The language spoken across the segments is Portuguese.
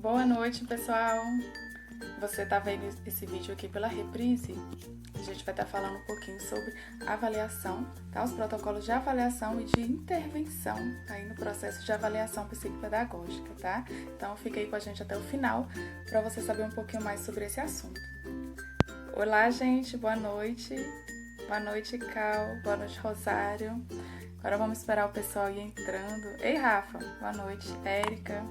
Boa noite, pessoal! Você tá vendo esse vídeo aqui pela reprise? A gente vai estar falando um pouquinho sobre avaliação, tá? Os protocolos de avaliação e de intervenção aí no processo de avaliação psicopedagógica, tá? Então, fica aí com a gente até o final para você saber um pouquinho mais sobre esse assunto. Olá, gente! Boa noite! Boa noite, Cal! Boa noite, Rosário! Agora vamos esperar o pessoal ir entrando. Ei, Rafa! Boa noite, Érica!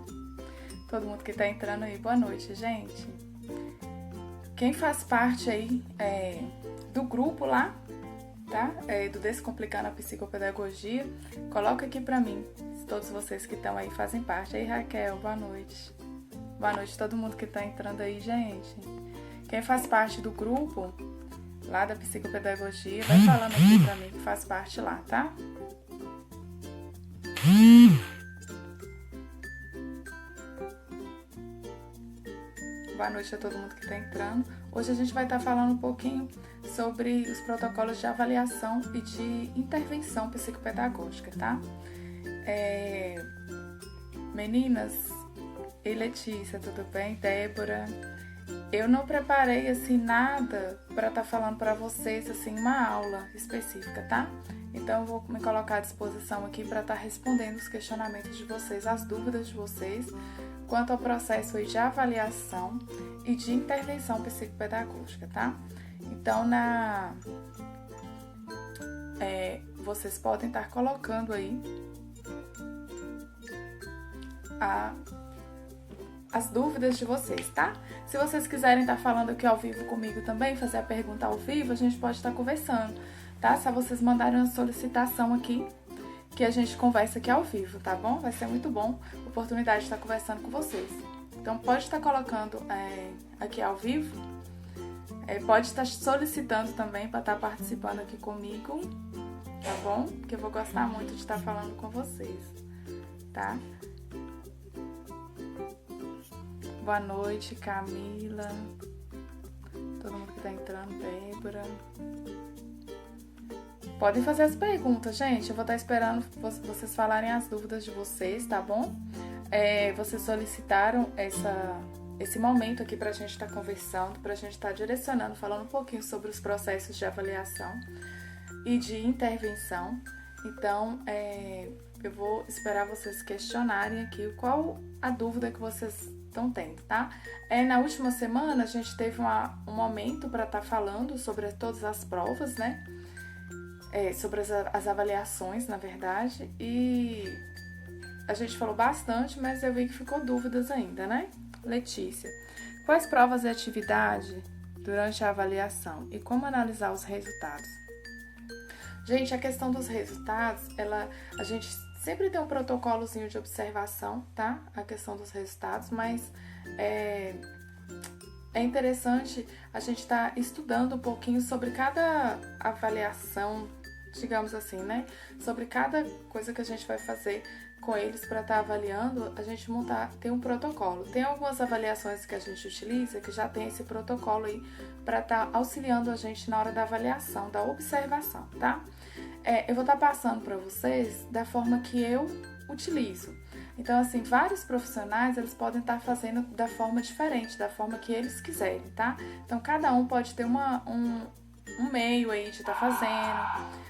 Todo mundo que tá entrando aí, boa noite, gente. Quem faz parte aí do grupo lá, tá? Do Descomplicando a Psicopedagogia, coloca aqui pra mim, todos vocês que estão aí fazem parte. Aí, Raquel, boa noite. Boa noite todo mundo que tá entrando aí, gente. Quem faz parte do grupo lá da Psicopedagogia, vai falando aqui pra mim que faz parte lá, tá? Boa noite a todo mundo que está entrando. Hoje a gente vai estar falando um pouquinho sobre os protocolos de avaliação e de intervenção psicopedagógica, tá? Meninas, e Letícia, tudo bem? Débora, eu não preparei assim nada para estar falando para vocês assim uma aula específica, tá? Então eu vou me colocar à disposição aqui para estar respondendo os questionamentos de vocês, as dúvidas de vocês quanto ao processo de avaliação e de intervenção psicopedagógica, tá? Então, vocês podem estar colocando aí as dúvidas de vocês, tá? Se vocês quiserem estar falando aqui ao vivo comigo também, fazer a pergunta ao vivo, a gente pode estar conversando, tá? Só vocês mandarem uma solicitação aqui, que a gente conversa aqui ao vivo, tá bom? Vai ser muito bom a oportunidade de estar conversando com vocês. Então, pode estar colocando aqui ao vivo, pode estar solicitando também para estar participando aqui comigo, tá bom? Porque eu vou gostar muito de estar falando com vocês, tá? Boa noite, Camila. Todo mundo que tá entrando, Débora. Podem fazer as perguntas, gente. Eu vou estar esperando vocês falarem as dúvidas de vocês, tá bom? Vocês solicitaram esse momento aqui pra gente estar conversando, pra gente estar direcionando, falando um pouquinho sobre os processos de avaliação e de intervenção. Então, eu vou esperar vocês questionarem aqui qual a dúvida que vocês estão tendo, tá? Na última semana, a gente teve um momento para estar falando sobre todas as provas, né? Sobre as avaliações, na verdade, e a gente falou bastante, mas eu vi que ficou dúvidas ainda, né? Letícia, quais provas e atividade durante a avaliação e como analisar os resultados? Gente, a questão dos resultados, a gente sempre tem um protocolozinho de observação, tá? A questão dos resultados, mas é interessante a gente estar estudando um pouquinho sobre cada avaliação, digamos assim, né? Sobre cada coisa que a gente vai fazer com eles para estar avaliando, a gente ter um protocolo. Tem algumas avaliações que a gente utiliza que já tem esse protocolo aí para estar auxiliando a gente na hora da avaliação, da observação, tá? Eu vou estar passando para vocês da forma que eu utilizo. Então, assim, vários profissionais, eles podem estar fazendo da forma diferente, da forma que eles quiserem, tá? Então, cada um pode ter um meio aí de estar fazendo,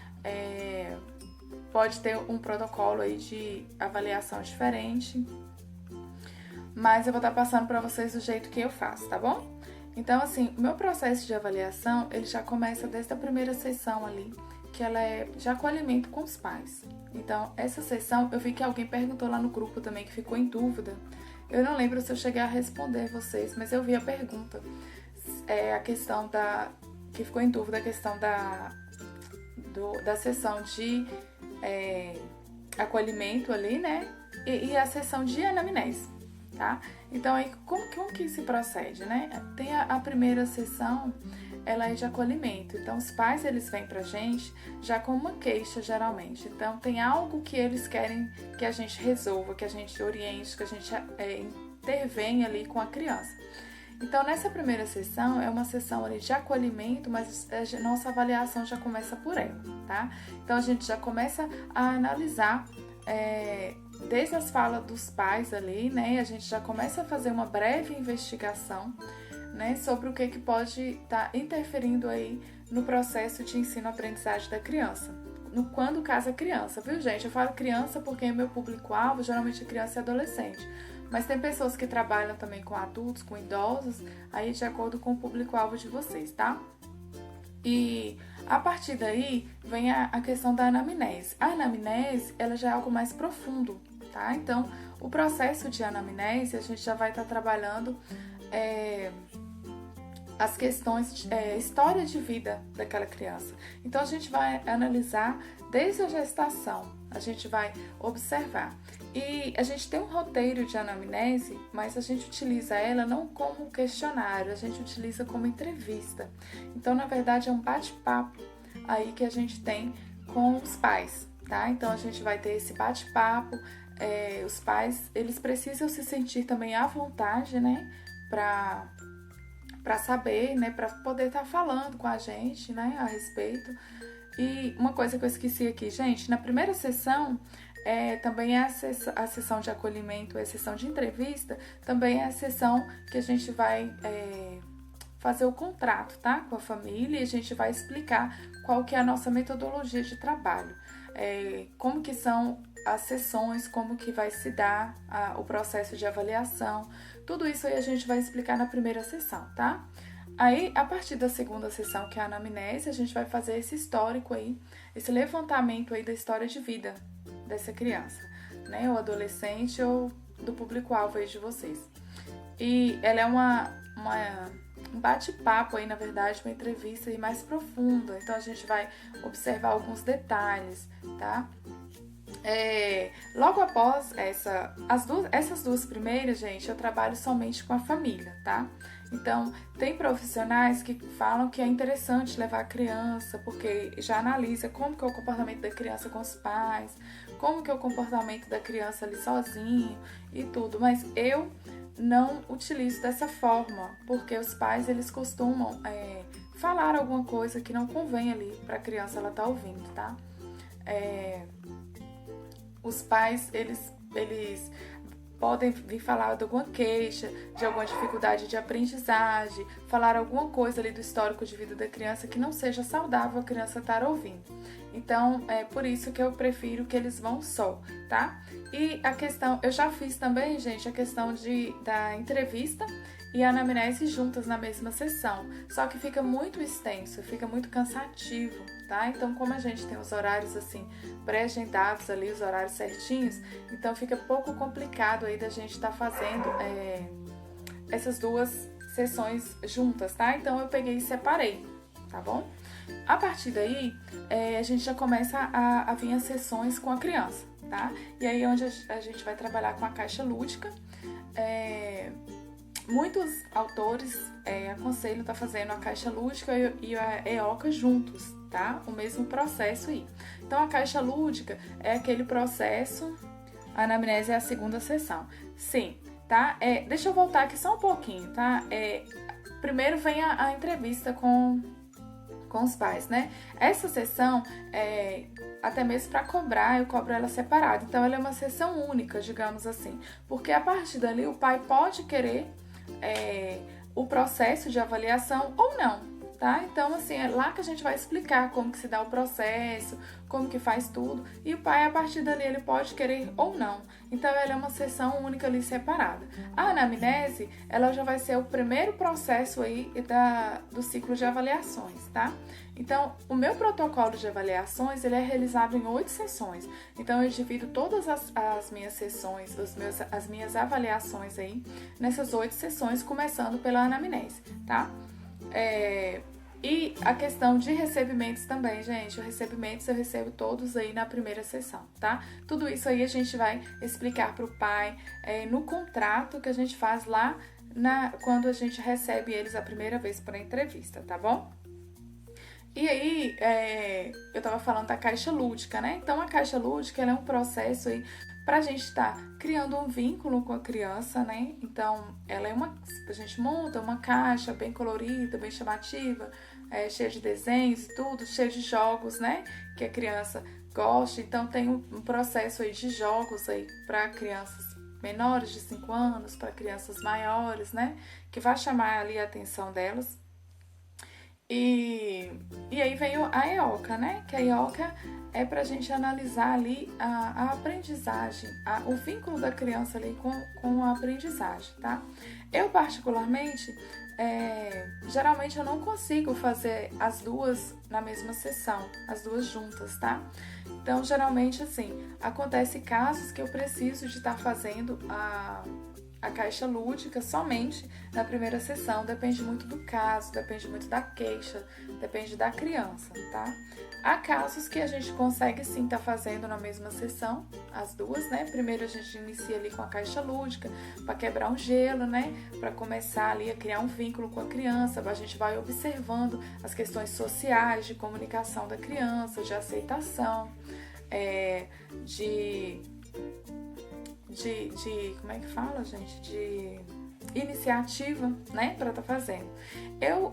pode ter um protocolo aí de avaliação diferente, mas eu vou estar passando para vocês do jeito que eu faço, tá bom? Então, assim, o meu processo de avaliação, ele já começa desde a primeira sessão ali, que ela é de acolhimento com os pais. Então, essa sessão, eu vi que alguém perguntou lá no grupo também, que ficou em dúvida. Eu não lembro se eu cheguei a responder vocês, mas eu vi a pergunta. A questão que ficou em dúvida, a questão da sessão de acolhimento ali, né? E a sessão de anamnese, tá? Então, aí, como que se procede, né? Tem a primeira sessão, ela é de acolhimento. Então, os pais, eles vêm pra gente já com uma queixa, geralmente. Então, tem algo que eles querem que a gente resolva, que a gente oriente, que a gente intervenha ali com a criança. Então, nessa primeira sessão, é uma sessão ali de acolhimento, mas a nossa avaliação já começa por ela, tá? Então, a gente já começa a analisar desde as falas dos pais ali, né, a gente já começa a fazer uma breve investigação, né, sobre o que pode estar interferindo aí no processo de ensino-aprendizagem da criança. Quando casa criança, viu, gente? Eu falo criança porque é meu público-alvo, geralmente é criança e adolescente. Mas tem pessoas que trabalham também com adultos, com idosos, aí de acordo com o público-alvo de vocês, tá? E a partir daí vem a questão da anamnese. A anamnese, ela já é algo mais profundo, tá? Então, o processo de anamnese, a gente já vai estar trabalhando as questões, história de vida daquela criança. Então, a gente vai analisar desde a gestação, a gente vai observar. E a gente tem um roteiro de anamnese, mas a gente utiliza ela não como questionário, a gente utiliza como entrevista. Então, na verdade, é um bate-papo aí que a gente tem com os pais, tá? Então, a gente vai ter esse bate-papo, os pais, eles precisam se sentir também à vontade, né? Para saber, né, para poder estar falando com a gente, né, a respeito. E uma coisa que eu esqueci aqui, gente, na primeira sessão, também é a sessão de acolhimento, a sessão de entrevista, também é a sessão que a gente vai fazer o contrato, tá, com a família, e a gente vai explicar qual que é a nossa metodologia de trabalho, como que são as sessões, como que vai se dar o processo de avaliação. Tudo isso aí a gente vai explicar na primeira sessão, tá? Aí, a partir da segunda sessão, que é a anamnese, a gente vai fazer esse histórico aí, esse levantamento aí da história de vida dessa criança, né? Ou adolescente ou do público-alvo aí de vocês. E ela é um bate-papo aí, na verdade, uma entrevista aí mais profunda. Então, a gente vai observar alguns detalhes, tá? Logo após essas duas primeiras, gente, eu trabalho somente com a família, tá? Então, tem profissionais que falam que é interessante levar a criança, porque já analisa como que é o comportamento da criança com os pais, como que é o comportamento da criança ali sozinho e tudo, mas eu não utilizo dessa forma, porque os pais, eles costumam falar alguma coisa que não convém ali para a criança ela tá ouvindo, tá? Os pais, eles podem vir falar de alguma queixa, de alguma dificuldade de aprendizagem, falar alguma coisa ali do histórico de vida da criança que não seja saudável a criança estar ouvindo. Então, é por isso que eu prefiro que eles vão só, tá? E a questão, eu já fiz também, gente, a questão da entrevista e a anamnese juntas na mesma sessão, só que fica muito extenso, fica muito cansativo, tá? Então, como a gente tem os horários assim pré-agendados ali, os horários certinhos, então fica pouco complicado aí da gente estar fazendo essas duas sessões juntas, tá? Então, eu peguei e separei, tá bom? A partir daí, a gente já começa a vir as sessões com a criança, tá? E aí, onde a gente vai trabalhar com a caixa lúdica. Muitos autores aconselham estar fazendo a caixa lúdica e a EOCA juntos, tá? O mesmo processo aí. Então, a caixa lúdica é aquele processo, a anamnese é a segunda sessão. Sim, tá? Deixa eu voltar aqui só um pouquinho, tá? Primeiro vem a entrevista com os pais, né? Essa sessão, até mesmo para cobrar, eu cobro ela separada. Então, ela é uma sessão única, digamos assim. Porque a partir dali, o pai pode querer o processo de avaliação ou não, tá? Então, assim, é lá que a gente vai explicar como que se dá o processo, como que faz tudo, e o pai, a partir dali, ele pode querer ou não. Então, ela é uma sessão única ali separada. A anamnese, ela já vai ser o primeiro processo aí do ciclo de avaliações, tá? Então, o meu protocolo de avaliações, ele é realizado em 8 sessões. Então, eu divido todas as minhas sessões, as minhas avaliações aí, nessas 8 sessões, começando pela anamnese, tá? E a questão de recebimentos também, gente. Os recebimentos eu recebo todos aí na primeira sessão, tá? Tudo isso aí a gente vai explicar para o pai no contrato que a gente faz lá quando a gente recebe eles a primeira vez para a entrevista, tá bom? E aí, eu tava falando da caixa lúdica, né? Então, a caixa lúdica, ela é um processo aí pra gente estar criando um vínculo com a criança, né? Então, ela a gente monta uma caixa bem colorida, bem chamativa, cheio de desenhos e tudo, cheio de jogos, né? Que a criança gosta. Então tem um processo aí de jogos aí para crianças menores de 5 anos, para crianças maiores, né? Que vai chamar ali a atenção delas. E aí veio a EOCA, né? Que a EOCA é para a gente analisar ali a aprendizagem, o vínculo da criança ali com a aprendizagem, tá? Eu, particularmente, geralmente eu não consigo fazer as duas na mesma sessão, as duas juntas, tá? Então, geralmente, assim, acontece casos que eu preciso de estar fazendo a caixa lúdica somente na primeira sessão, depende muito do caso, depende muito da queixa, depende da criança, tá? Há casos que a gente consegue sim estar fazendo na mesma sessão, as duas, né? Primeiro a gente inicia ali com a caixa lúdica, para quebrar um gelo, né? Para começar ali a criar um vínculo com a criança, a gente vai observando as questões sociais, de comunicação da criança, de aceitação, como é que fala, gente? De iniciativa, né? Para estar fazendo. Eu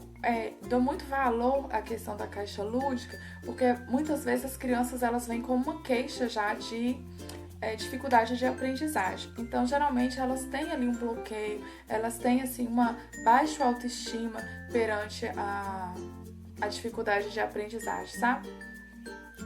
dou muito valor à questão da caixa lúdica, porque muitas vezes as crianças elas vêm com uma queixa já de dificuldade de aprendizagem. Então, geralmente, elas têm ali um bloqueio, elas têm, assim, uma baixa autoestima perante a dificuldade de aprendizagem, sabe?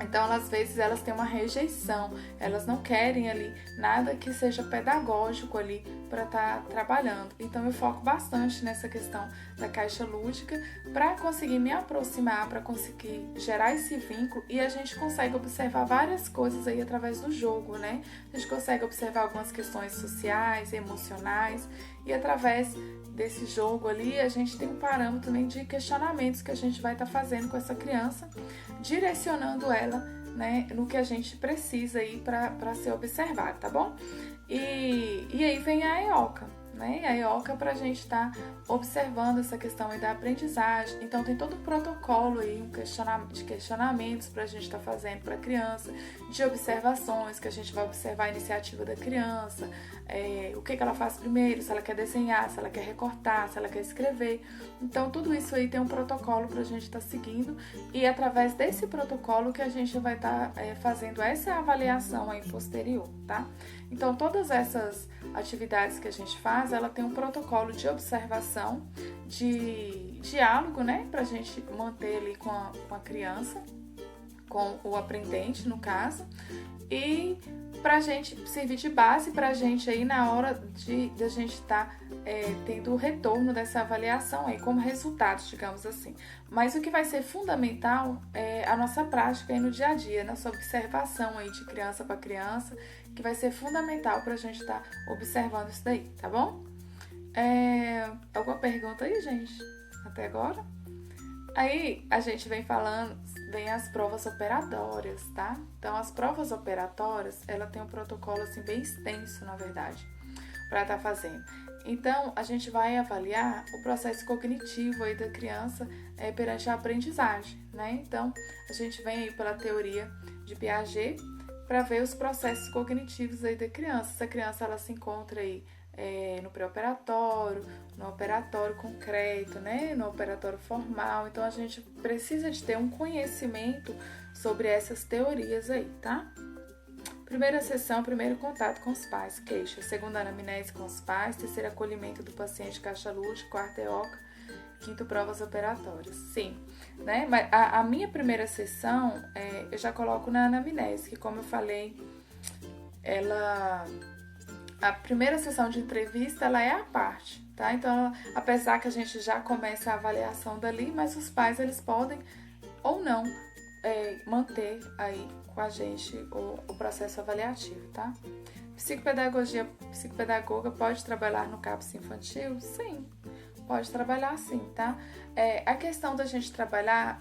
Então, às vezes, elas têm uma rejeição, elas não querem ali nada que seja pedagógico ali para estar trabalhando. Então, eu foco bastante nessa questão da caixa lúdica para conseguir me aproximar, para conseguir gerar esse vínculo e a gente consegue observar várias coisas aí através do jogo, né? A gente consegue observar algumas questões sociais, emocionais e através desse jogo ali, a gente tem um parâmetro também de questionamentos que a gente vai estar fazendo com essa criança, direcionando ela, né, no que a gente precisa aí para ser observado, tá bom? E aí vem a EOCA, né? A EOCA para a gente estar observando essa questão aí da aprendizagem. Então tem todo um protocolo aí, de questionamentos para a gente estar fazendo para a criança, de observações que a gente vai observar a iniciativa da criança, o que ela faz primeiro, se ela quer desenhar, se ela quer recortar, se ela quer escrever. Então tudo isso aí tem um protocolo para a gente estar seguindo e é através desse protocolo que a gente vai estar fazendo essa avaliação aí posterior, tá? Então todas essas atividades que a gente faz, ela tem um protocolo de observação, de diálogo, né? Pra gente manter ali com a criança, com o aprendente, no caso, e pra gente servir de base pra gente aí na hora de a gente estar tendo o retorno dessa avaliação aí, como resultados, digamos assim. Mas o que vai ser fundamental é a nossa prática aí no dia a dia, nossa observação aí de criança para criança, que vai ser fundamental pra gente estar observando isso daí, tá bom? Alguma pergunta aí, gente? Até agora? Aí a gente vem as provas operatórias, tá? Então, as provas operatórias, ela tem um protocolo, assim, bem extenso, na verdade, para estar fazendo. Então, a gente vai avaliar o processo cognitivo aí da criança perante a aprendizagem, né? Então, a gente vem aí pela teoria de Piaget para ver os processos cognitivos aí da criança. Essa criança, ela se encontra aí no pré-operatório, no operatório concreto, né? No operatório formal. Então, a gente precisa de ter um conhecimento sobre essas teorias aí, tá? Primeira sessão, primeiro contato com os pais, queixa. Segunda, anamnese com os pais. Terceiro, acolhimento do paciente, caixa lúdica. Quarto, EOCA. Quinto, provas operatórias. Sim, né? Mas a minha primeira sessão, eu já coloco na anamnese, que como eu falei, a primeira sessão de entrevista, ela é a parte, tá? Então, apesar que a gente já começa a avaliação dali, mas os pais, eles podem ou não manter aí com a gente o processo avaliativo, tá? Psicopedagoga pode trabalhar no CAPS infantil? Sim, pode trabalhar sim, tá? A questão da gente trabalhar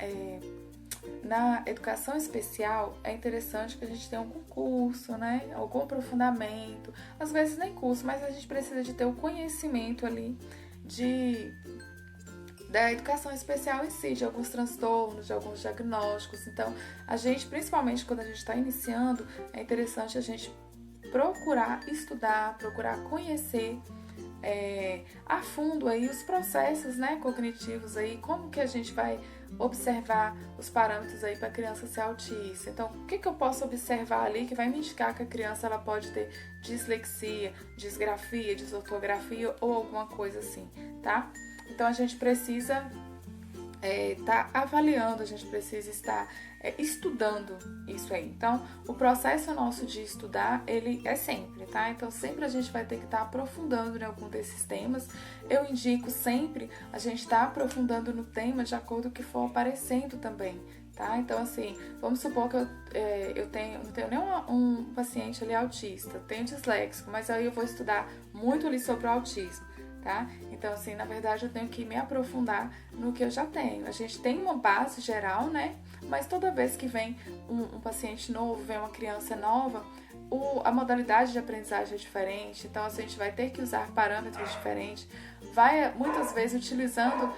na educação especial, é interessante que a gente tenha algum curso, né? Algum aprofundamento, às vezes nem curso, mas a gente precisa de ter o conhecimento ali da educação especial em si, de alguns transtornos, de alguns diagnósticos. Então, a gente, principalmente quando a gente está iniciando, é interessante a gente procurar estudar, procurar conhecer a fundo aí os processos, né, cognitivos aí, como que a gente vai observar os parâmetros aí para a criança ser autista. Então, o que eu posso observar ali que vai me indicar que a criança ela pode ter dislexia, disgrafia, desortografia ou alguma coisa assim, tá? Então, a gente precisa tá avaliando, a gente precisa estar estudando isso aí. Então, o processo nosso de estudar, ele é sempre, tá? Então, sempre a gente vai ter que estar aprofundando em algum desses temas. Eu indico sempre a gente estar aprofundando no tema de acordo com o que for aparecendo também, tá? Então, assim, vamos supor que eu não tenho nem um paciente ali autista, tenho disléxico, mas aí eu vou estudar muito ali sobre o autismo. Tá? Então, assim, na verdade eu tenho que me aprofundar no que eu já tenho. A gente tem uma base geral, né? Mas toda vez que vem um paciente novo, vem uma criança nova, a modalidade de aprendizagem é diferente, então assim, a gente vai ter que usar parâmetros diferentes, vai muitas vezes utilizando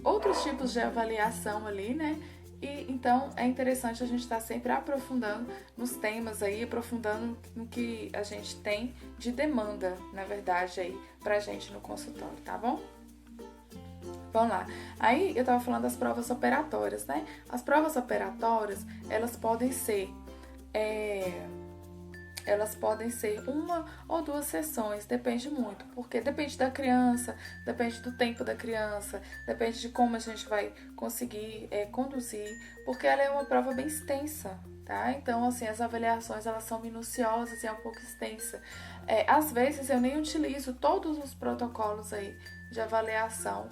outros tipos de avaliação ali, né? E então é interessante a gente estar sempre aprofundando nos temas aí, aprofundando no que a gente tem de demanda, na verdade, aí pra gente no consultório, tá bom? Vamos lá. Aí eu tava falando das provas operatórias, né? As provas operatórias, elas podem ser uma ou duas sessões, depende muito, porque depende da criança, depende do tempo da criança, depende de como a gente vai conseguir conduzir, porque ela é uma prova bem extensa, tá? Então, assim, as avaliações, elas são minuciosas e é um pouco extensa. Às vezes, eu nem utilizo todos os protocolos aí de avaliação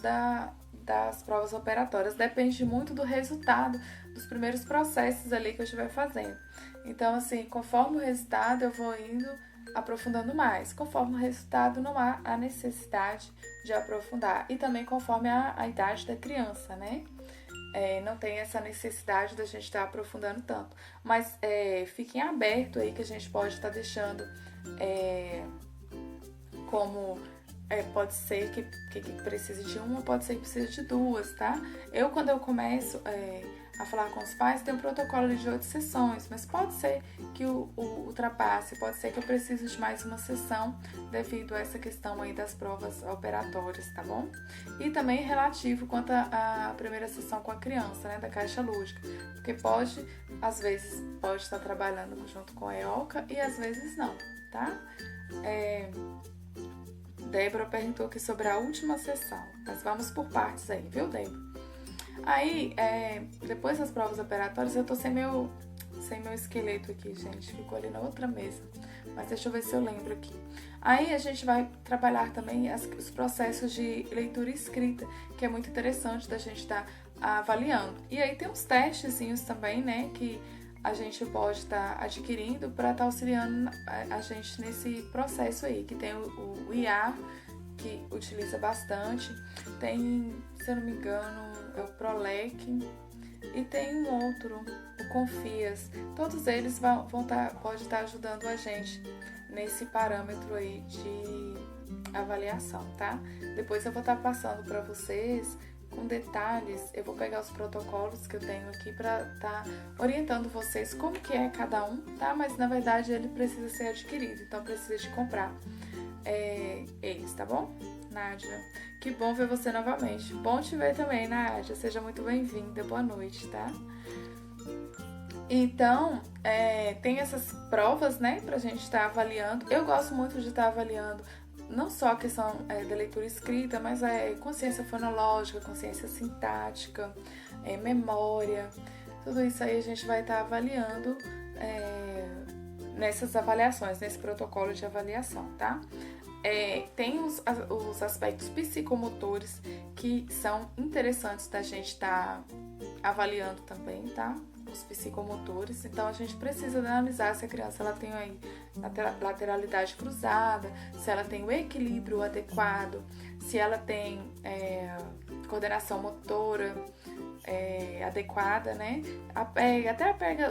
das provas operatórias, depende muito do resultado dos primeiros processos ali que eu estiver fazendo. Então, assim, conforme o resultado, eu vou indo aprofundando mais. Conforme o resultado, não há a necessidade de aprofundar. E também conforme a idade da criança, né? Não tem essa necessidade da gente estar aprofundando tanto. Mas fiquem abertos aí que a gente pode estar deixando como... pode ser que precise de uma, pode ser que precise de duas, tá? Quando eu começo a falar com os pais, tem um protocolo de 8 sessões, mas pode ser que ultrapasse, pode ser que eu precise de mais uma sessão devido a essa questão aí das provas operatórias, tá bom? E também relativo quanto à primeira sessão com a criança, né, da caixa lúdica, porque às vezes pode estar trabalhando junto com a EOCA e às vezes não, tá? Débora perguntou aqui sobre a última sessão. Mas vamos por partes aí, viu, Débora? Aí, depois das provas operatórias, eu tô sem meu esqueleto aqui, gente. Ficou ali na outra mesa. Mas deixa eu ver se eu lembro aqui. Aí, a gente vai trabalhar também os processos de leitura e escrita, que é muito interessante da gente estar avaliando. E aí, tem uns testezinhos também, né, que a gente pode estar adquirindo para estar auxiliando a gente nesse processo aí, que tem o IA, que utiliza bastante, tem, se eu não me engano, é o ProLec, e tem um outro, o Confias. Todos eles pode estar ajudando a gente nesse parâmetro aí de avaliação, tá? Depois eu vou estar passando para vocês com detalhes, eu vou pegar os protocolos que eu tenho aqui para estar orientando vocês como que é cada um, tá? Mas na verdade ele precisa ser adquirido, então precisa de comprar eles, tá bom? Nádia, que bom ver você novamente. Bom te ver também, Nádia. Seja muito bem-vinda. Boa noite, tá? Então, tem essas provas, né, pra gente estar avaliando. Eu gosto muito de estar avaliando não só a questão da leitura escrita, mas consciência fonológica, consciência sintática, memória. Tudo isso aí a gente vai estar avaliando nessas avaliações, nesse protocolo de avaliação, tá? Tem os aspectos psicomotores que são interessantes da gente estar avaliando também, tá? Os psicomotores. Então, a gente precisa analisar se a criança ela tem aí lateralidade cruzada, se ela tem o equilíbrio adequado, se ela tem coordenação motora adequada, né?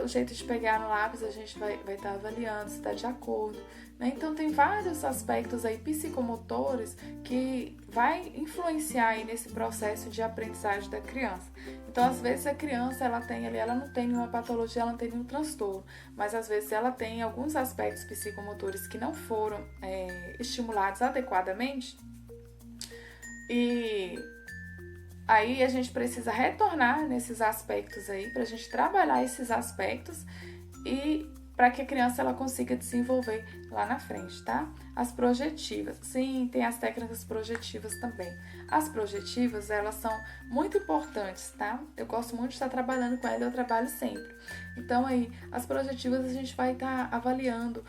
O jeito de pegar no lápis a gente vai estar avaliando se está de acordo, né? Então tem vários aspectos aí psicomotores que vai influenciar aí nesse processo de aprendizagem da criança. Então às vezes a criança ela não tem nenhuma patologia, ela não tem nenhum transtorno, mas às vezes ela tem alguns aspectos psicomotores que não foram estimulados adequadamente e Aí a gente precisa retornar nesses aspectos aí, pra gente trabalhar esses aspectos e para que a criança ela consiga desenvolver lá na frente, tá? As projetivas. Sim, tem as técnicas projetivas também. As projetivas, elas são muito importantes, tá? Eu gosto muito de estar trabalhando com ela, eu trabalho sempre. Então aí, as projetivas a gente vai estar avaliando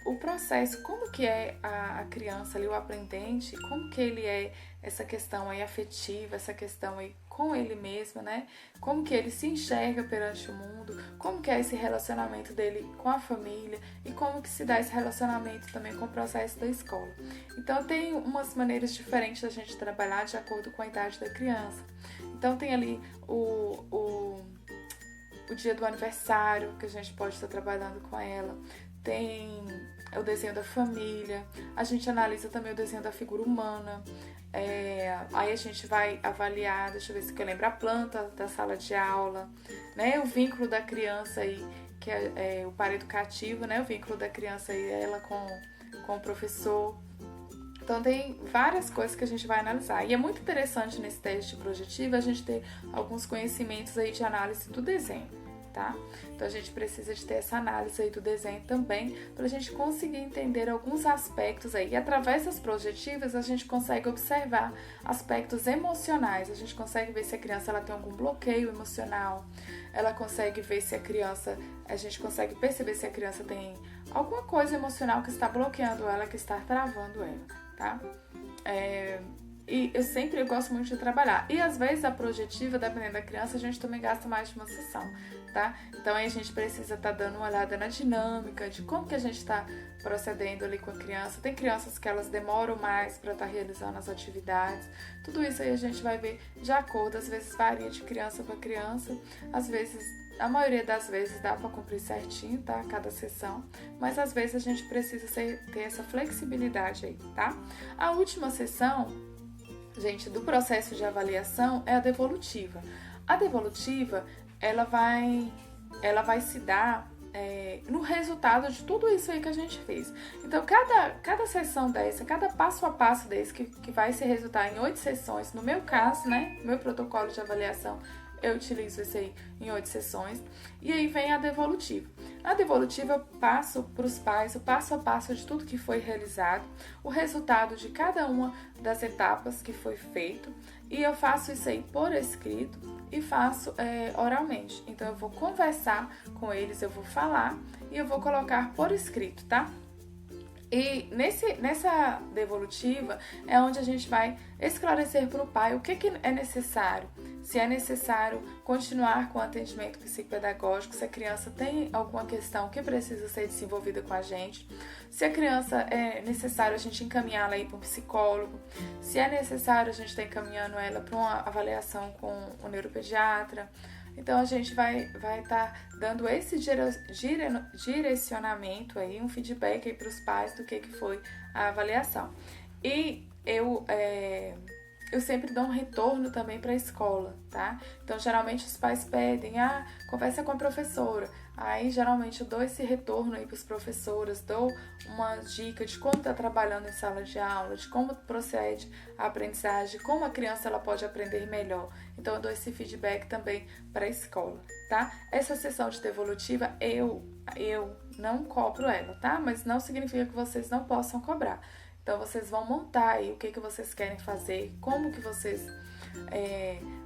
o processo, como que é a criança ali, o aprendente, como que ele é essa questão aí afetiva, essa questão aí com ele mesmo, né? Como que ele se enxerga perante o mundo, como que é esse relacionamento dele com a família e como que se dá esse relacionamento também com o processo da escola. Então tem umas maneiras diferentes da gente trabalhar de acordo com a idade da criança. Então tem ali o dia do aniversário, que a gente pode estar trabalhando com ela. Tem o desenho da família, a gente analisa também o desenho da figura humana, aí a gente vai avaliar, deixa eu ver se eu lembro, a planta da sala de aula, né, o vínculo da criança aí, que é o par educativo, né, o vínculo da criança aí, ela com o professor. Então tem várias coisas que a gente vai analisar. E é muito interessante nesse teste projetivo a gente ter alguns conhecimentos aí de análise do desenho, tá? Então a gente precisa de ter essa análise aí do desenho também para a gente conseguir entender alguns aspectos aí. E através das projetivas a gente consegue observar aspectos emocionais. A gente consegue ver se a criança ela tem algum bloqueio emocional. Ela consegue ver se a gente consegue perceber se a criança tem alguma coisa emocional que está bloqueando ela, que está travando ela, tá? E eu gosto muito de trabalhar. E às vezes a projetiva, dependendo da criança, a gente também gasta mais de uma sessão, tá? Então aí a gente precisa estar dando uma olhada na dinâmica, de como que a gente está procedendo ali com a criança. Tem crianças que elas demoram mais para estar realizando as atividades. Tudo isso aí a gente vai ver de acordo, às vezes varia de criança para criança, às vezes, a maioria das vezes dá para cumprir certinho, tá? Cada sessão, mas às vezes a gente precisa ter essa flexibilidade aí, tá? A última sessão, gente, do processo de avaliação é a devolutiva. A devolutiva, ela vai se dar no resultado de tudo isso aí que a gente fez. Então, cada sessão dessa, cada passo a passo desse, que vai se resultar em 8 sessões, no meu caso, né, meu protocolo de avaliação, eu utilizo esse aí em 8 sessões. E aí vem a devolutiva. A devolutiva eu passo para os pais o passo a passo de tudo que foi realizado, o resultado de cada uma das etapas que foi feito. E eu faço isso aí por escrito e faço oralmente. Então eu vou conversar com eles, eu vou falar e eu vou colocar por escrito, tá? E nessa devolutiva é onde a gente vai esclarecer para o pai o que é necessário. Se é necessário continuar com o atendimento psicopedagógico, se a criança tem alguma questão que precisa ser desenvolvida com a gente, se a criança é necessário a gente encaminhá-la aí para um psicólogo, se é necessário a gente estar encaminhando ela para uma avaliação com o neuropediatra. Então a gente vai estar dando esse direcionamento aí, um feedback aí para os pais do que foi a avaliação. E eu sempre dou um retorno também para a escola, tá? Então geralmente os pais pedem, conversa com a professora. Aí geralmente eu dou esse retorno aí para os professores, dou uma dica de como está trabalhando em sala de aula, de como procede a aprendizagem, como a criança ela pode aprender melhor. Então eu dou esse feedback também para a escola, tá? Essa sessão de devolutiva eu não cobro ela, tá? Mas não significa que vocês não possam cobrar. Então vocês vão montar aí o que vocês querem fazer, como que vocês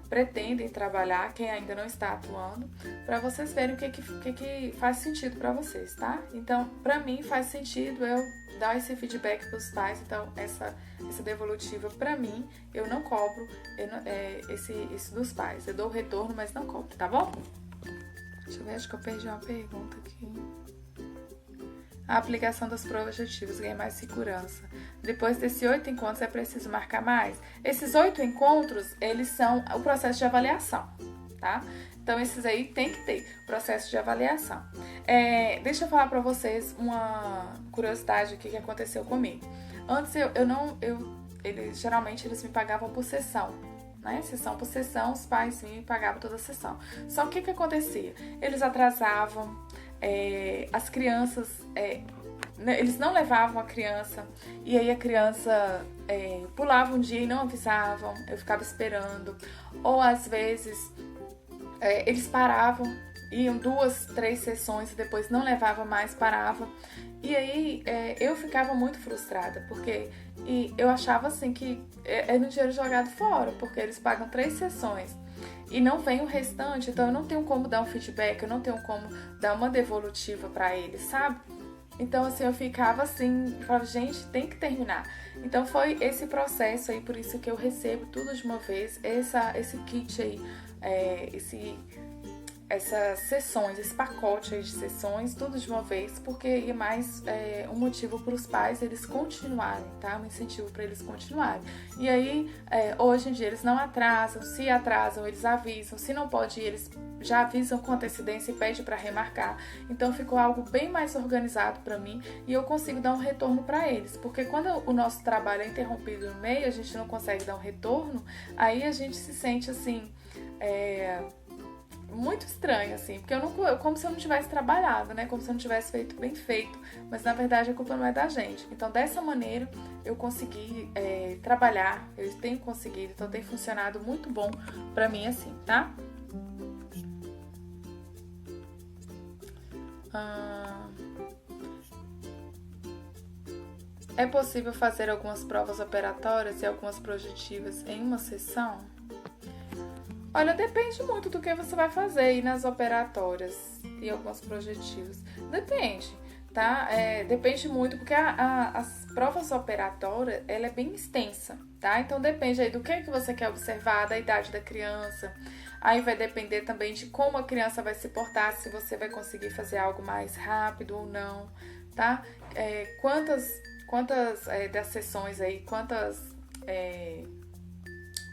pretendem trabalhar, quem ainda não está atuando, para vocês verem o que faz sentido para vocês, tá? Então, para mim faz sentido eu dar esse feedback para os pais. Então, essa devolutiva, para mim, eu não cobro isso dos pais. Eu dou o retorno, mas não cobro, tá bom? Deixa eu ver, acho que eu perdi uma pergunta aqui. A aplicação das projetivas ganha mais segurança. Depois desses 8 encontros, é preciso marcar mais? Esses 8 encontros, eles são o processo de avaliação, tá? Então, esses aí tem que ter processo de avaliação. Deixa eu falar para vocês uma curiosidade aqui que aconteceu comigo. Antes, geralmente, eles me pagavam por sessão, né? Sessão por sessão, os pais me pagavam toda a sessão. Só que acontecia? Eles atrasavam, as crianças eles não levavam a criança, e aí a criança pulava um dia e não avisavam, eu ficava esperando. Ou às vezes eles paravam, iam 2, 3 sessões e depois não levava mais, parava. E aí eu ficava muito frustrada, porque eu achava assim que era um dinheiro jogado fora, porque eles pagam 3 sessões e não vem o restante, então eu não tenho como dar um feedback, eu não tenho como dar uma devolutiva pra eles, sabe? Então, assim, eu ficava assim, falava, gente, tem que terminar. Então, foi esse processo aí, por isso que eu recebo tudo de uma vez, esse kit aí, essas sessões, esse pacote aí de sessões, tudo de uma vez, porque é mais um motivo para os pais eles continuarem, tá? Um incentivo para eles continuarem. E aí, hoje em dia, eles não atrasam, se atrasam, eles avisam, se não pode ir, eles já avisam com antecedência e pedem para remarcar. Então, ficou algo bem mais organizado para mim e eu consigo dar um retorno para eles, porque quando o nosso trabalho é interrompido no meio, a gente não consegue dar um retorno, aí a gente se sente assim, muito estranho, assim, porque como se eu não tivesse trabalhado, né? Como se eu não tivesse feito bem feito, mas na verdade a culpa não é da gente. Então, dessa maneira, eu consegui trabalhar, eu tenho conseguido, então tem funcionado muito bom pra mim, assim, tá? É possível fazer algumas provas operatórias e algumas projetivas em uma sessão? Olha, depende muito do que você vai fazer aí nas operatórias e algumas projetivas. Depende, tá? Depende muito, porque as provas operatórias, ela é bem extensa, tá? Então, depende aí do que você quer observar, da idade da criança. Aí vai depender também de como a criança vai se portar, se você vai conseguir fazer algo mais rápido ou não, tá? Quantas das sessões aí,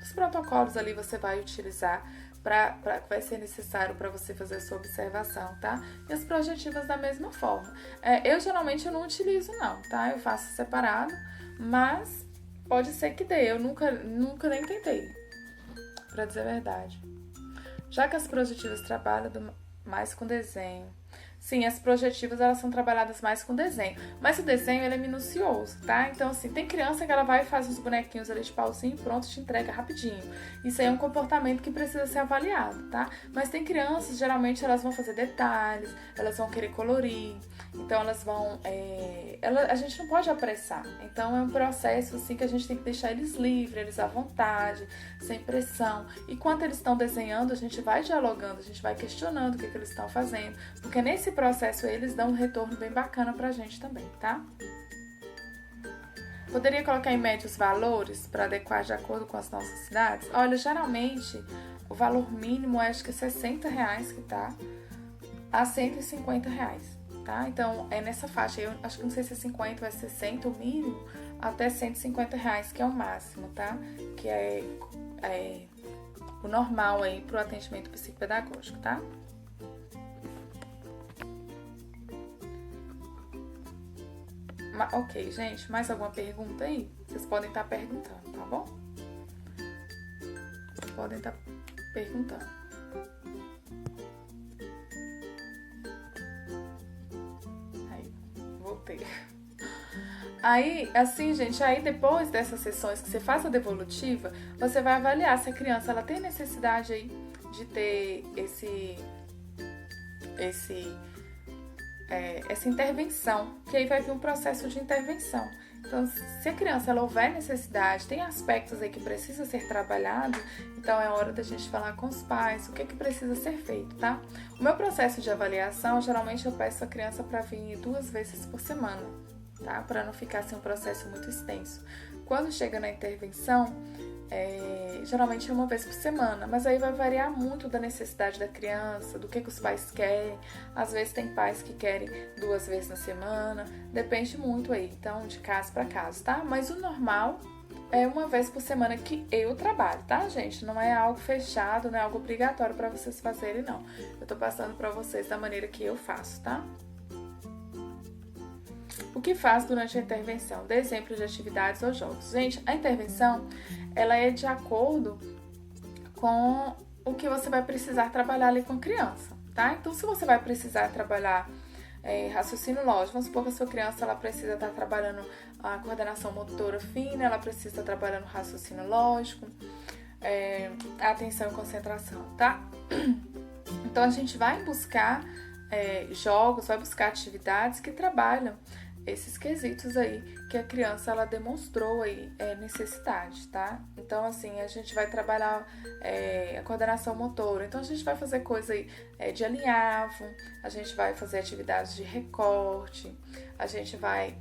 os protocolos ali você vai utilizar que vai ser necessário para você fazer a sua observação, tá? E as projetivas da mesma forma. Eu geralmente não utilizo não, tá? Eu faço separado, mas pode ser que dê. Eu nunca nem tentei, para dizer a verdade. Já que as projetivas trabalham mais com desenho. Sim, as projetivas, elas são trabalhadas mais com desenho. Mas o desenho, ele é minucioso, tá? Então, assim, tem criança que ela vai e faz os bonequinhos ali de pauzinho e pronto, te entrega rapidinho. Isso aí é um comportamento que precisa ser avaliado, tá? Mas tem crianças, geralmente, elas vão fazer detalhes, elas vão querer colorir. Então, elas vão... a gente não pode apressar. Então, é um processo, assim, que a gente tem que deixar eles livres, eles à vontade, sem pressão. E enquanto eles estão desenhando, a gente vai dialogando, a gente vai questionando o que eles estão fazendo. Porque nesse processo eles dão um retorno bem bacana pra gente também, tá? Poderia colocar em média os valores para adequar de acordo com as nossas cidades? Olha, geralmente o valor mínimo é acho que R$60 que tá a R$150, tá? Então é nessa faixa, eu acho que não sei se é 50 ou é 60 o mínimo, até R$150 que é o máximo, tá? Que é o normal aí pro atendimento psicopedagógico, tá? Ok, gente, mais alguma pergunta aí? Vocês podem estar perguntando, tá bom? Vocês podem estar perguntando. Aí, voltei. Aí, assim, gente, aí depois dessas sessões que você faz a devolutiva, você vai avaliar se a criança ela tem necessidade aí de ter essa intervenção, que aí vai vir um processo de intervenção. Então, se a criança ela houver necessidade, tem aspectos aí que precisa ser trabalhado, então é hora da gente falar com os pais o que precisa ser feito, tá? O meu processo de avaliação, geralmente eu peço a criança para vir 2 vezes por semana, tá? Para não ficar assim um processo muito extenso. Quando chega na intervenção, geralmente é 1 vez por semana, mas aí vai variar muito da necessidade da criança, do que os pais querem. Às vezes tem pais que querem 2 vezes na semana, depende muito aí, então de caso para caso, tá? Mas o normal é 1 vez por semana que eu trabalho, tá, gente? Não é algo fechado, não é algo obrigatório para vocês fazerem, não. Eu tô passando para vocês da maneira que eu faço, tá? O que faz durante a intervenção? Dê exemplo de atividades ou jogos. Gente, a intervenção, ela é de acordo com o que você vai precisar trabalhar ali com a criança, tá? Então, se você vai precisar trabalhar raciocínio lógico. Vamos supor que a sua criança ela precisa estar trabalhando a coordenação motora fina, ela precisa estar trabalhando o raciocínio lógico, a atenção e concentração, tá? Então a gente vai buscar jogos, vai buscar atividades que trabalham esses quesitos aí que a criança ela demonstrou aí necessidade, tá? Então assim, a gente vai trabalhar a coordenação motora, então a gente vai fazer coisa aí de alinhavo, a gente vai fazer atividades de recorte, a gente vai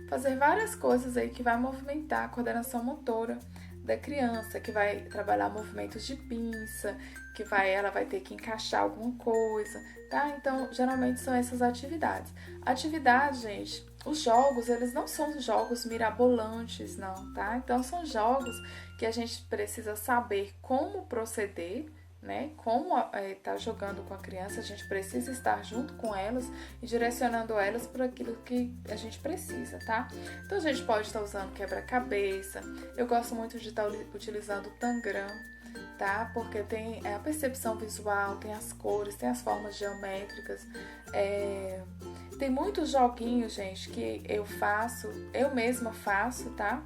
fazer várias coisas aí que vai movimentar a coordenação motora da criança, que vai trabalhar movimentos de pinça, que ela vai ter que encaixar alguma coisa, tá? Então, geralmente são essas atividades. Atividades, gente, os jogos, eles não são jogos mirabolantes, não, tá? Então, são jogos que a gente precisa saber como proceder, né? Como tá jogando com a criança, a gente precisa estar junto com elas e direcionando elas para aquilo que a gente precisa, tá? Então a gente pode estar usando quebra-cabeça. Eu gosto muito de estar utilizando o tangram, tá? Porque tem a percepção visual, tem as cores, tem as formas geométricas. Tem muitos joguinhos, gente, que eu mesma faço, tá?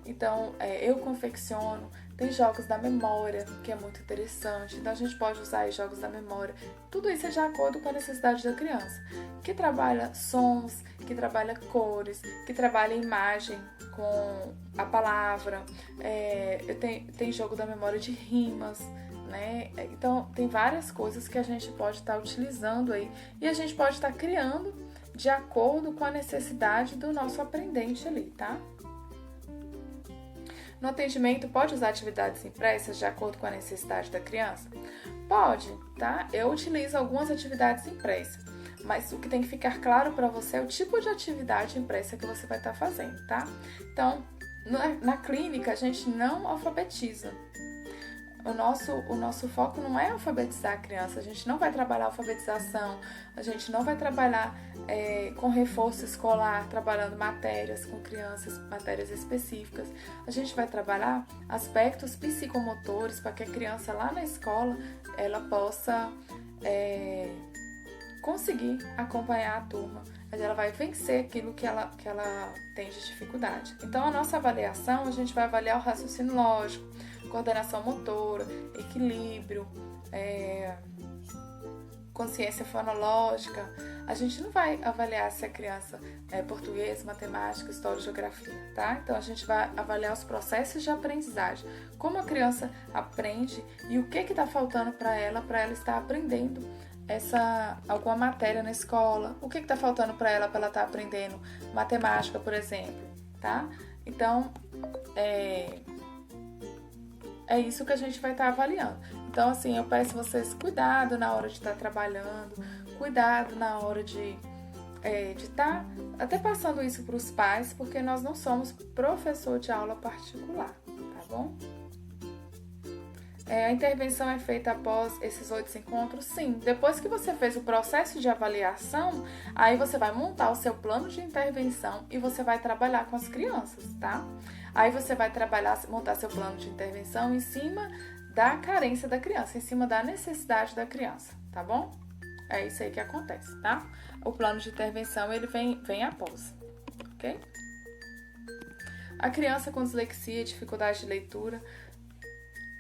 Então eu confecciono. Tem jogos da memória, que é muito interessante. Então, a gente pode usar aí jogos da memória. Tudo isso é de acordo com a necessidade da criança. Que trabalha sons, que trabalha cores, que trabalha imagem com a palavra. Tem jogo da memória de rimas, né? Então, tem várias coisas que a gente pode estar utilizando aí. E a gente pode estar criando de acordo com a necessidade do nosso aprendente ali, tá? No atendimento, pode usar atividades impressas de acordo com a necessidade da criança? Pode, tá? Eu utilizo algumas atividades impressas, mas o que tem que ficar claro para você é o tipo de atividade impressa que você vai estar fazendo, tá? Então, na clínica, a gente não alfabetiza. O nosso foco não é alfabetizar a criança, a gente não vai trabalhar alfabetização, a gente não vai trabalhar com reforço escolar, trabalhando matérias com crianças, matérias específicas. A gente vai trabalhar aspectos psicomotores para que a criança lá na escola ela possa conseguir acompanhar a turma, mas ela vai vencer aquilo que ela tem de dificuldade. Então, a nossa avaliação, a gente vai avaliar o raciocínio lógico, coordenação motora, equilíbrio, consciência fonológica. A gente não vai avaliar se a criança é português, matemática, história e geografia, tá? Então, a gente vai avaliar os processos de aprendizagem, como a criança aprende e o que está faltando para ela estar aprendendo alguma matéria na escola, o que está faltando para ela estar aprendendo matemática, por exemplo, tá? Então, é isso que a gente vai estar avaliando. Então, assim, eu peço vocês cuidado na hora de estar trabalhando, cuidado na hora de estar até passando isso para os pais, porque nós não somos professor de aula particular, tá bom? A intervenção é feita após esses 8 encontros? Sim. Depois que você fez o processo de avaliação, aí você vai montar o seu plano de intervenção e você vai trabalhar com as crianças, tá? Aí você vai montar seu plano de intervenção em cima da carência da criança, em cima da necessidade da criança, tá bom? É isso aí que acontece, tá? O plano de intervenção, ele vem após, ok? A criança com dislexia e dificuldade de leitura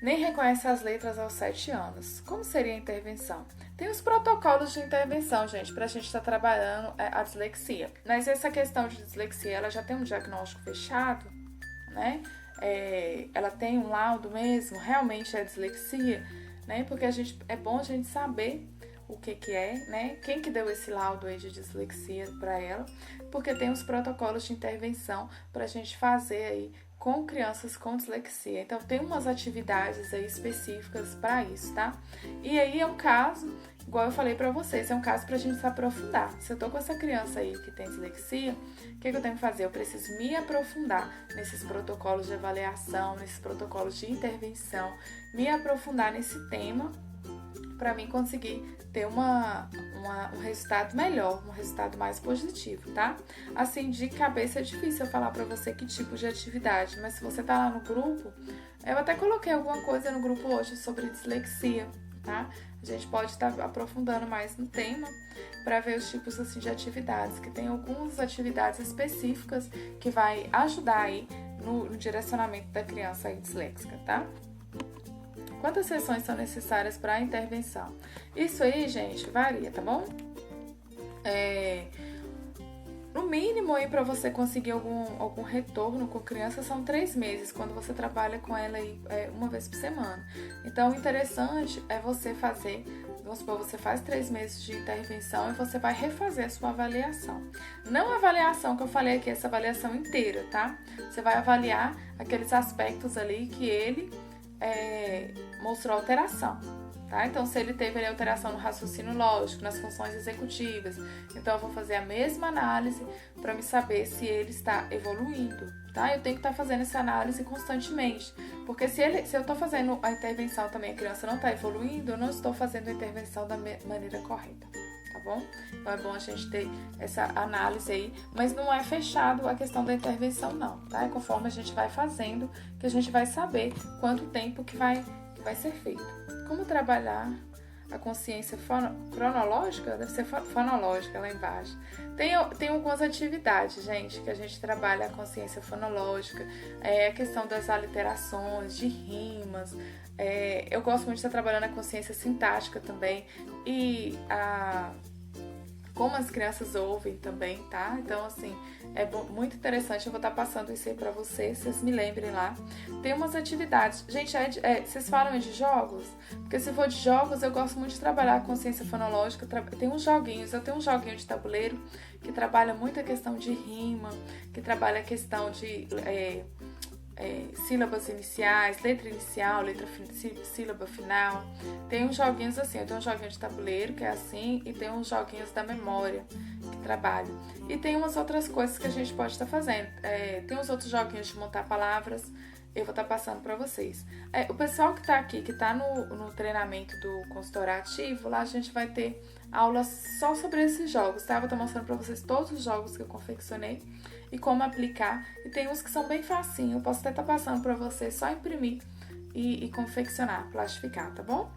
nem reconhece as letras aos 7 anos. Como seria a intervenção? Tem os protocolos de intervenção, gente, para a gente estar trabalhando a dislexia. Mas essa questão de dislexia, ela já tem um diagnóstico fechado, né? Ela tem um laudo mesmo, realmente é dislexia, né? Porque é bom a gente saber o que é, né? Quem que deu esse laudo aí de dislexia para ela, porque tem os protocolos de intervenção para a gente fazer aí com crianças com dislexia. Então, tem umas atividades aí específicas para isso, tá? E aí é um caso, igual eu falei para vocês, é um caso pra gente se aprofundar. Se eu tô com essa criança aí que tem dislexia, o que eu tenho que fazer? Eu preciso me aprofundar nesses protocolos de avaliação, nesses protocolos de intervenção, me aprofundar nesse tema para mim conseguir ter um resultado melhor, um resultado mais positivo, tá? Assim, de cabeça é difícil eu falar pra você que tipo de atividade, mas se você tá lá no grupo, eu até coloquei alguma coisa no grupo hoje sobre dislexia, tá? A gente pode estar aprofundando mais no tema para ver os tipos assim de atividades, que tem algumas atividades específicas que vai ajudar aí no direcionamento da criança aí disléxica, tá? Quantas sessões são necessárias para a intervenção? Isso aí, gente, varia, tá bom? No mínimo aí para você conseguir algum retorno com criança são 3 meses, quando você trabalha com ela aí uma vez por semana. Então o interessante é você fazer, vamos supor, você faz 3 meses de intervenção e você vai refazer a sua avaliação. Não a avaliação que eu falei aqui, essa avaliação inteira, tá? Você vai avaliar aqueles aspectos ali que ele mostrou alteração. Tá? Então, se ele teve alteração no raciocínio lógico, nas funções executivas, então eu vou fazer a mesma análise para me saber se ele está evoluindo. Tá? Eu tenho que estar fazendo essa análise constantemente, porque se eu estou fazendo a intervenção também, a criança não está evoluindo, eu não estou fazendo a intervenção da maneira correta. Tá bom? Então é bom a gente ter essa análise aí, mas não é fechado a questão da intervenção não, tá? É conforme a gente vai fazendo que a gente vai saber quanto tempo que vai ser feito. Como trabalhar a consciência cronológica? Deve ser fonológica lá embaixo. Tem algumas atividades, gente, que a gente trabalha a consciência fonológica, a questão das aliterações, de rimas. Eu gosto muito de estar trabalhando a consciência sintática também e como as crianças ouvem também, tá? Então, assim, muito interessante. Eu vou estar passando isso aí pra vocês me lembrem lá. Tem umas atividades. Gente, vocês falam de jogos? Porque se for de jogos, eu gosto muito de trabalhar a consciência fonológica. Tem uns joguinhos. Eu tenho um joguinho de tabuleiro que trabalha muito a questão de rima, que trabalha a questão de sílabas iniciais, letra inicial, sílaba final. Tem uns joguinhos assim, eu tenho um joguinho de tabuleiro que é assim, e tem uns joguinhos da memória que trabalham. E tem umas outras coisas que a gente pode estar fazendo. Tem uns outros joguinhos de montar palavras, eu vou estar passando para vocês. O pessoal que está aqui, que está no treinamento do consultório ativo, lá a gente vai ter aulas só sobre esses jogos, tá? Eu vou estar mostrando para vocês todos os jogos que eu confeccionei e como aplicar. E tem uns que são bem facinho, eu posso até estar passando para vocês, só imprimir e confeccionar, plastificar, tá bom?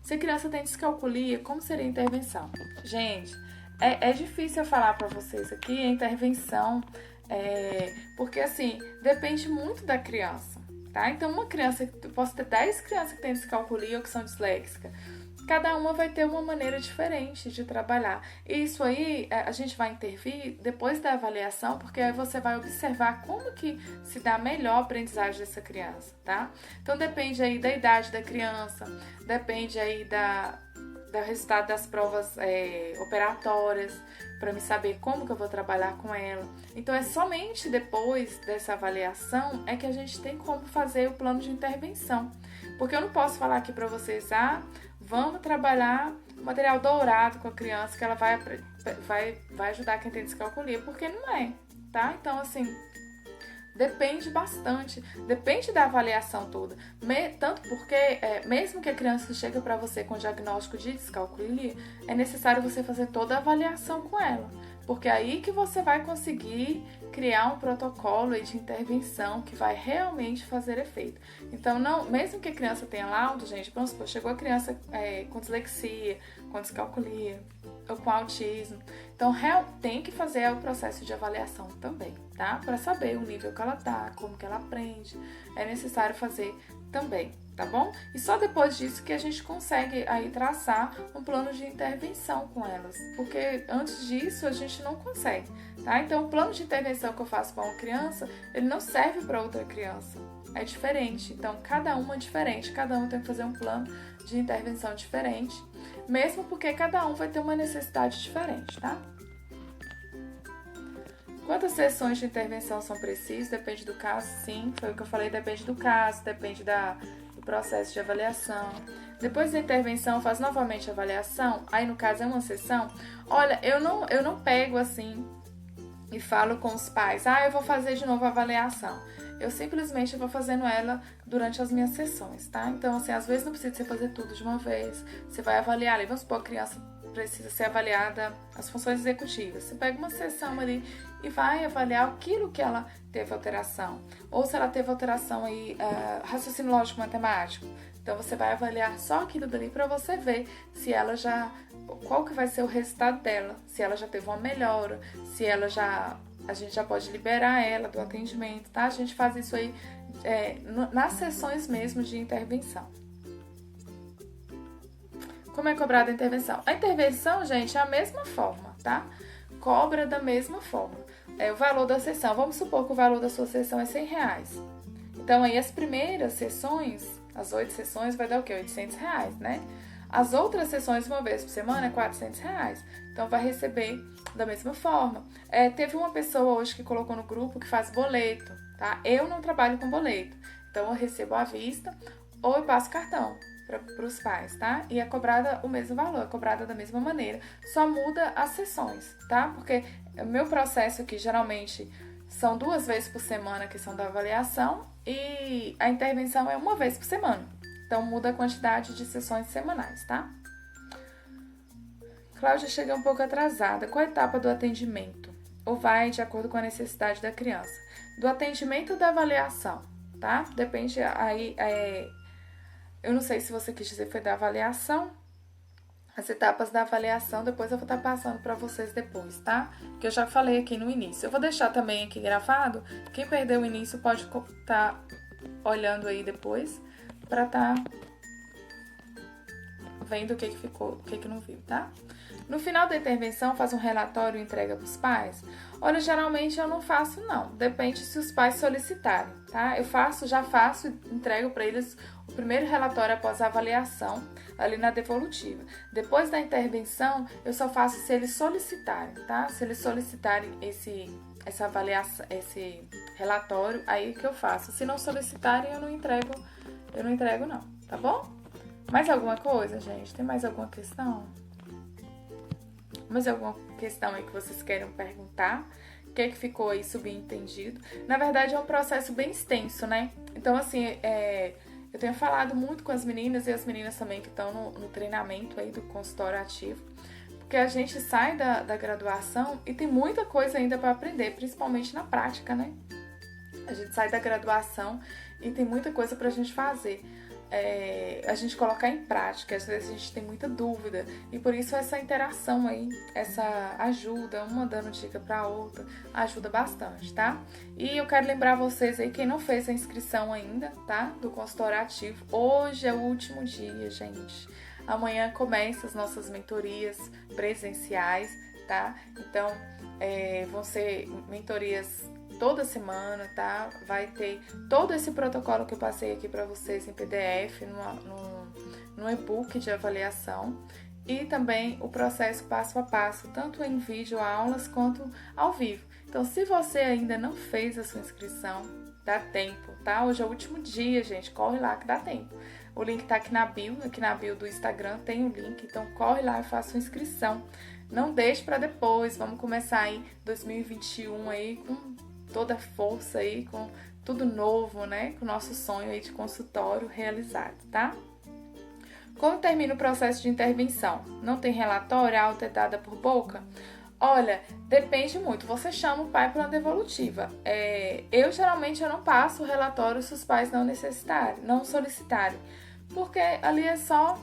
Se a criança tem descalculia, como seria a intervenção? Gente, é difícil eu falar para vocês aqui a intervenção, porque assim, depende muito da criança, tá? Então uma criança, eu posso ter 10 crianças que têm descalculia ou que são disléxicas. Cada uma vai ter uma maneira diferente de trabalhar. E isso aí a gente vai intervir depois da avaliação, porque aí você vai observar como que se dá a melhor aprendizagem dessa criança, tá? Então depende aí da idade da criança, depende aí do resultado das provas operatórias, para me saber como que eu vou trabalhar com ela. Então é somente depois dessa avaliação é que a gente tem como fazer o plano de intervenção. Porque eu não posso falar aqui para vocês, vamos trabalhar material dourado com a criança, que ela vai ajudar quem tem descalculia, porque não é, tá? Então, assim, depende bastante, depende da avaliação toda. Tanto porque, mesmo que a criança chegue para você com diagnóstico de descalculia, é necessário você fazer toda a avaliação com ela. Porque é aí que você vai conseguir criar um protocolo de intervenção que vai realmente fazer efeito. Então, mesmo que a criança tenha laudo, gente, vamos supor, chegou a criança com dislexia, com descalculia ou com autismo. Então, tem que fazer o processo de avaliação também, tá? Para saber o nível que ela tá, como que ela aprende. É necessário fazer também, tá bom? E só depois disso que a gente consegue aí traçar um plano de intervenção com elas, porque antes disso a gente não consegue, tá? Então o plano de intervenção que eu faço para uma criança, ele não serve para outra criança, é diferente. Então cada uma é diferente, cada um tem que fazer um plano de intervenção diferente, mesmo porque cada um vai ter uma necessidade diferente, tá? Quantas sessões de intervenção são precisas? Depende do caso, sim. Foi o que eu falei, depende do caso, depende do processo de avaliação. Depois da intervenção, faz novamente a avaliação. Aí, no caso, é uma sessão. Olha, eu não pego assim e falo com os pais, eu vou fazer de novo a avaliação. Eu simplesmente vou fazendo ela durante as minhas sessões, tá? Então, assim, às vezes não precisa você fazer tudo de uma vez. Você vai avaliar ali, vamos supor, a criança precisa ser avaliada as funções executivas. Você pega uma sessão ali e vai avaliar aquilo que ela teve alteração. Ou se ela teve alteração aí, raciocínio lógico matemático. Então, você vai avaliar só aquilo dali para você ver se ela já qual que vai ser o resultado dela, se ela já teve uma melhora, se ela já, a gente já pode liberar ela do atendimento, tá? A gente faz isso aí nas sessões mesmo de intervenção. Como é cobrada a intervenção? A intervenção, gente, é a mesma forma, tá? Cobra da mesma forma. O valor da sessão, vamos supor que o valor da sua sessão é R$100. Então, aí as primeiras sessões, as 8 sessões, vai dar o quê? R$800, né? As outras sessões, uma vez por semana, é R$400. Então, vai receber da mesma forma. Teve uma pessoa hoje que colocou no grupo que faz boleto, tá? Eu não trabalho com boleto. Então, eu recebo à vista ou eu passo cartão para os pais, tá? E é cobrada o mesmo valor, é cobrada da mesma maneira. Só muda as sessões, tá? Porque o meu processo aqui, geralmente, são 2 vezes por semana que são da avaliação e a intervenção é 1 vez por semana. Então, muda a quantidade de sessões semanais, tá? Cláudia chega um pouco atrasada. Qual a etapa do atendimento? Ou vai de acordo com a necessidade da criança? Do atendimento ou da avaliação, tá? Depende aí... Eu não sei se você quis dizer foi da avaliação. As etapas da avaliação, depois eu vou estar passando para vocês depois, tá? Que eu já falei aqui no início. Eu vou deixar também aqui gravado. Quem perdeu o início pode estar olhando aí depois para estar vendo o que ficou, o que não viu, tá? No final da intervenção, faz um relatório e entrega para os pais? Olha, geralmente eu não faço, não. Depende se os pais solicitarem, tá? Já faço e entrego para eles o primeiro relatório após a avaliação, ali na devolutiva. Depois da intervenção, eu só faço se eles solicitarem, tá? Se eles solicitarem essa avaliação, esse relatório, aí que eu faço. Se não solicitarem, eu não entrego não, tá bom? Mais alguma coisa, gente? Tem mais alguma questão? Mais alguma questão aí que vocês queiram perguntar? O que ficou aí subentendido? Na verdade, é um processo bem extenso, né? Então, assim, eu tenho falado muito com as meninas e as meninas também que estão no treinamento aí do consultório ativo, porque a gente sai da graduação e tem muita coisa ainda para aprender, principalmente na prática, né? A gente sai da graduação e tem muita coisa pra gente fazer. A gente colocar em prática, às vezes a gente tem muita dúvida e por isso essa interação aí, essa ajuda, uma dando dica pra outra, ajuda bastante, tá? E eu quero lembrar vocês aí, quem não fez a inscrição ainda, tá? Do consultório ativo, hoje é o último dia, gente. Amanhã começam as nossas mentorias presenciais, tá? Então, vão ser mentorias toda semana, tá? Vai ter todo esse protocolo que eu passei aqui para vocês em PDF, no e-book de avaliação e também o processo passo a passo, tanto em vídeo aulas quanto ao vivo. Então, se você ainda não fez a sua inscrição, dá tempo, tá? Hoje é o último dia, gente, corre lá que dá tempo. O link tá aqui na bio do Instagram tem o link, então corre lá e faça sua inscrição. Não deixe para depois, vamos começar aí 2021 aí com toda a força aí, com tudo novo, né? Com o nosso sonho aí de consultório realizado, tá? Como termina o processo de intervenção? Não tem relatório, a alta é dada por boca? Olha, depende muito. Você chama o pai para uma devolutiva. Eu geralmente não passo o relatório se os pais não solicitarem. Porque ali é só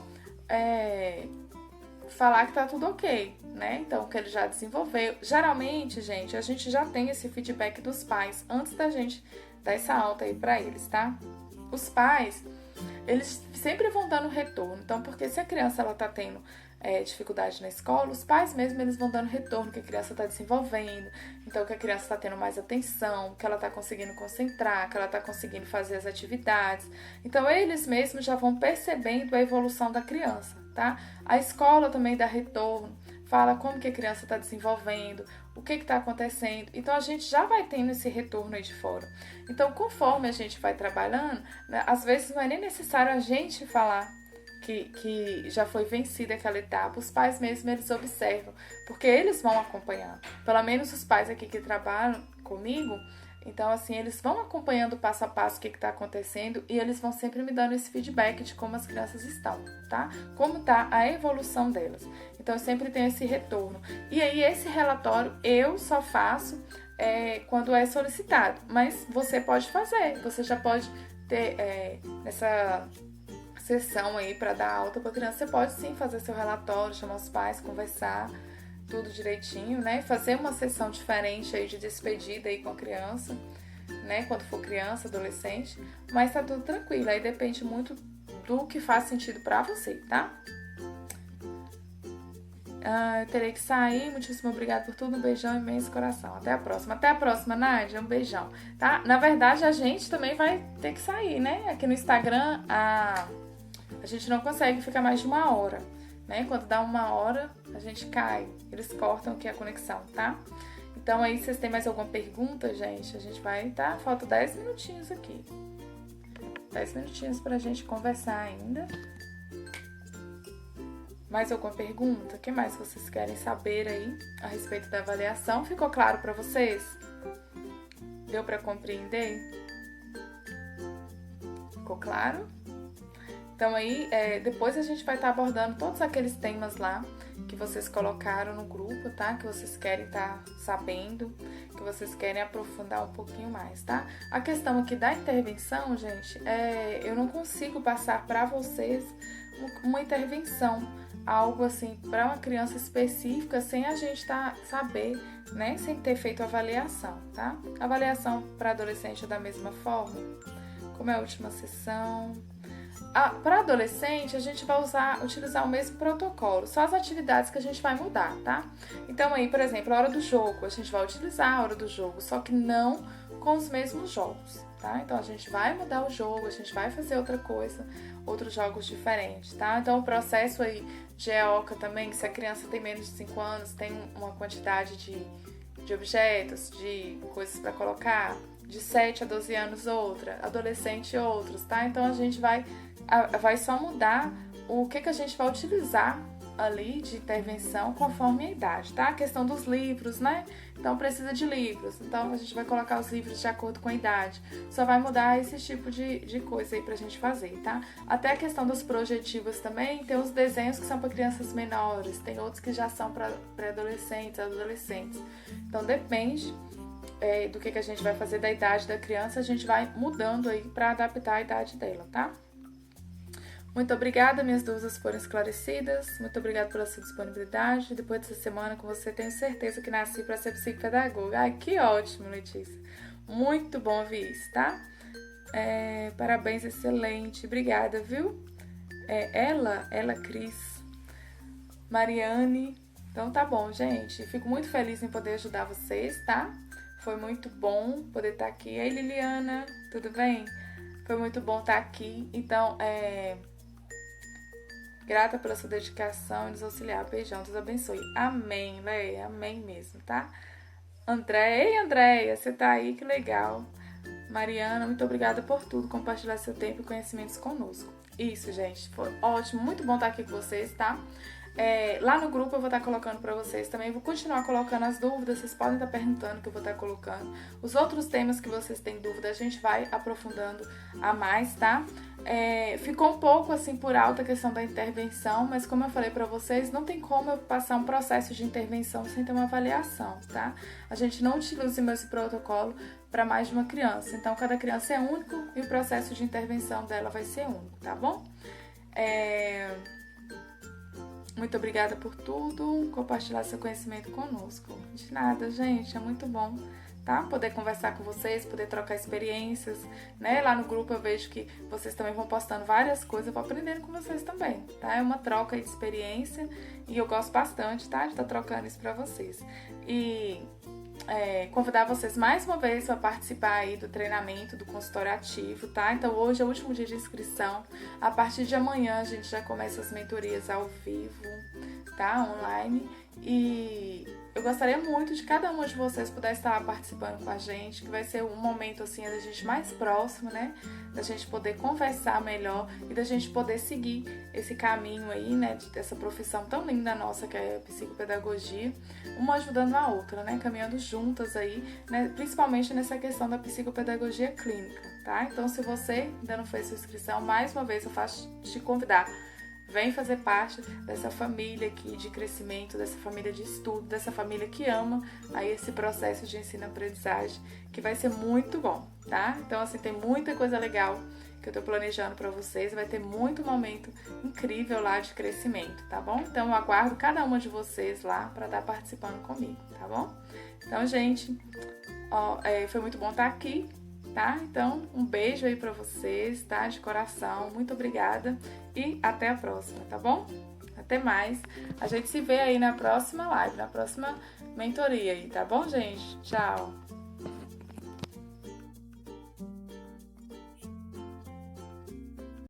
falar que tá tudo ok, né? Então, que ele já desenvolveu. Geralmente, gente, a gente já tem esse feedback dos pais antes da gente dar essa alta aí pra eles, tá? Os pais, eles sempre vão dando retorno. Então, porque se a criança, ela tá tendo dificuldade na escola, os pais mesmo, eles vão dando retorno que a criança tá desenvolvendo. Então, que a criança tá tendo mais atenção, que ela tá conseguindo concentrar, que ela tá conseguindo fazer as atividades. Então, eles mesmos já vão percebendo a evolução da criança, tá? A escola também dá retorno, fala como que a criança está desenvolvendo, o que está acontecendo. Então, a gente já vai tendo esse retorno aí de fora. Então, conforme a gente vai trabalhando, né, às vezes não é nem necessário a gente falar que já foi vencida aquela etapa. Os pais mesmo, eles observam, porque eles vão acompanhando. Pelo menos os pais aqui que trabalham comigo, então, assim, eles vão acompanhando passo a passo o que está acontecendo e eles vão sempre me dando esse feedback de como as crianças estão, tá? Como tá a evolução delas. Então, eu sempre tenho esse retorno. E aí, esse relatório eu só faço quando é solicitado, mas você pode fazer. Você já pode ter sessão aí para dar alta para criança, você pode sim fazer seu relatório, chamar os pais, conversar tudo direitinho, né? Fazer uma sessão diferente aí de despedida aí com a criança, né? Quando for criança, adolescente, mas tá tudo tranquilo, aí depende muito do que faz sentido para você, tá? Eu terei que sair, muitíssimo obrigada por tudo, um beijão imenso coração, até a próxima, Nádia, um beijão, tá? Na verdade, a gente também vai ter que sair, né? Aqui no Instagram, a gente não consegue ficar mais de 1 hora, né? Quando dá 1 hora, a gente cai, eles cortam aqui a conexão, tá? Então aí, se vocês têm mais alguma pergunta, gente, a gente vai, tá? Falta 10 minutinhos aqui. 10 minutinhos pra gente conversar ainda. Mais alguma pergunta? O que mais vocês querem saber aí a respeito da avaliação? Ficou claro pra vocês? Deu pra compreender? Ficou claro? Então aí, depois a gente vai estar abordando todos aqueles temas lá que vocês colocaram no grupo, tá? Que vocês querem estar sabendo, que vocês querem aprofundar um pouquinho mais, tá? A questão aqui da intervenção, gente, eu não consigo passar para vocês uma intervenção, algo assim, para uma criança específica, sem a gente saber, né? Sem ter feito avaliação, tá? Avaliação para adolescente é da mesma forma, como é a última sessão. Para adolescente, a gente vai utilizar o mesmo protocolo, só as atividades que a gente vai mudar, tá? Então aí, por exemplo, a hora do jogo, a gente vai utilizar a hora do jogo, só que não com os mesmos jogos, tá? Então a gente vai mudar o jogo, a gente vai fazer outra coisa, outros jogos diferentes, tá? Então o processo aí de EOCA também, que se a criança tem menos de 5 anos, tem uma quantidade de objetos, de coisas para colocar, de 7 a 12 anos outra, adolescente outros, tá? Então a gente vai só mudar o que a gente vai utilizar ali de intervenção conforme a idade, tá? A questão dos livros, né? Então precisa de livros, então a gente vai colocar os livros de acordo com a idade. Só vai mudar esse tipo de coisa aí pra gente fazer, tá? Até a questão dos projetivos também, tem os desenhos que são para crianças menores, tem outros que já são para pré-adolescentes, adolescentes. Então depende do que a gente vai fazer da idade da criança, a gente vai mudando aí para adaptar a idade dela, tá? Muito obrigada, minhas dúvidas foram esclarecidas. Muito obrigada pela sua disponibilidade. Depois dessa semana com você, tenho certeza que nasci para ser psicopedagoga. Ai, que ótimo, Letícia. Muito bom ouvir isso, tá? Parabéns, excelente. Obrigada, viu? Ela, Cris, Mariane. Então tá bom, gente. Fico muito feliz em poder ajudar vocês, tá? Foi muito bom poder estar aqui. Ei, Liliana, tudo bem? Foi muito bom estar aqui. Então, grata pela sua dedicação e nos auxiliar. Beijão, Deus abençoe. Amém, Leia. Amém mesmo, tá? Ei, Andréia, você tá aí, que legal. Mariana, muito obrigada por tudo, compartilhar seu tempo e conhecimentos conosco. Isso, gente, foi ótimo, muito bom estar aqui com vocês, tá? Lá no grupo eu vou estar colocando para vocês também, vou continuar colocando as dúvidas, vocês podem estar perguntando que eu vou estar colocando. Os outros temas que vocês têm dúvida, a gente vai aprofundando a mais, tá? Ficou um pouco assim por alto a questão da intervenção, mas como eu falei para vocês, não tem como eu passar um processo de intervenção sem ter uma avaliação, tá? A gente não utiliza o mesmo protocolo para mais de uma criança, então cada criança é único e o processo de intervenção dela vai ser único, tá bom? Muito obrigada por tudo, compartilhar seu conhecimento conosco. De nada, gente, é muito bom, tá? Poder conversar com vocês, poder trocar experiências, né? Lá no grupo eu vejo que vocês também vão postando várias coisas, eu vou aprendendo com vocês também, tá? É uma troca de experiência e eu gosto bastante, tá? De estar trocando isso pra vocês. E convidar vocês mais uma vez para participar aí do treinamento do consultório ativo, tá? Então hoje é o último dia de inscrição. A partir de amanhã a gente já começa as mentorias ao vivo, tá? Online. E eu gostaria muito de cada uma de vocês puder estar participando com a gente, que vai ser um momento assim da gente mais próximo, né? Da gente poder conversar melhor e da gente poder seguir esse caminho aí, né? Dessa profissão tão linda nossa que é a psicopedagogia, uma ajudando a outra, né? Caminhando juntas aí, né? Principalmente nessa questão da psicopedagogia clínica, tá? Então, se você ainda não fez sua inscrição, mais uma vez eu faço te convidar. Vem fazer parte dessa família aqui de crescimento, dessa família de estudo, dessa família que ama aí esse processo de ensino-aprendizagem, que vai ser muito bom, tá? Então, assim, tem muita coisa legal que eu tô planejando para vocês. Vai ter muito momento incrível lá de crescimento, tá bom? Então eu aguardo cada uma de vocês lá para estar participando comigo, tá bom? Então, gente, foi muito bom estar aqui, tá? Então, um beijo aí para vocês, tá? De coração, muito obrigada e até a próxima, tá bom? Até mais. A gente se vê aí na próxima live, na próxima mentoria aí, tá bom, gente? Tchau!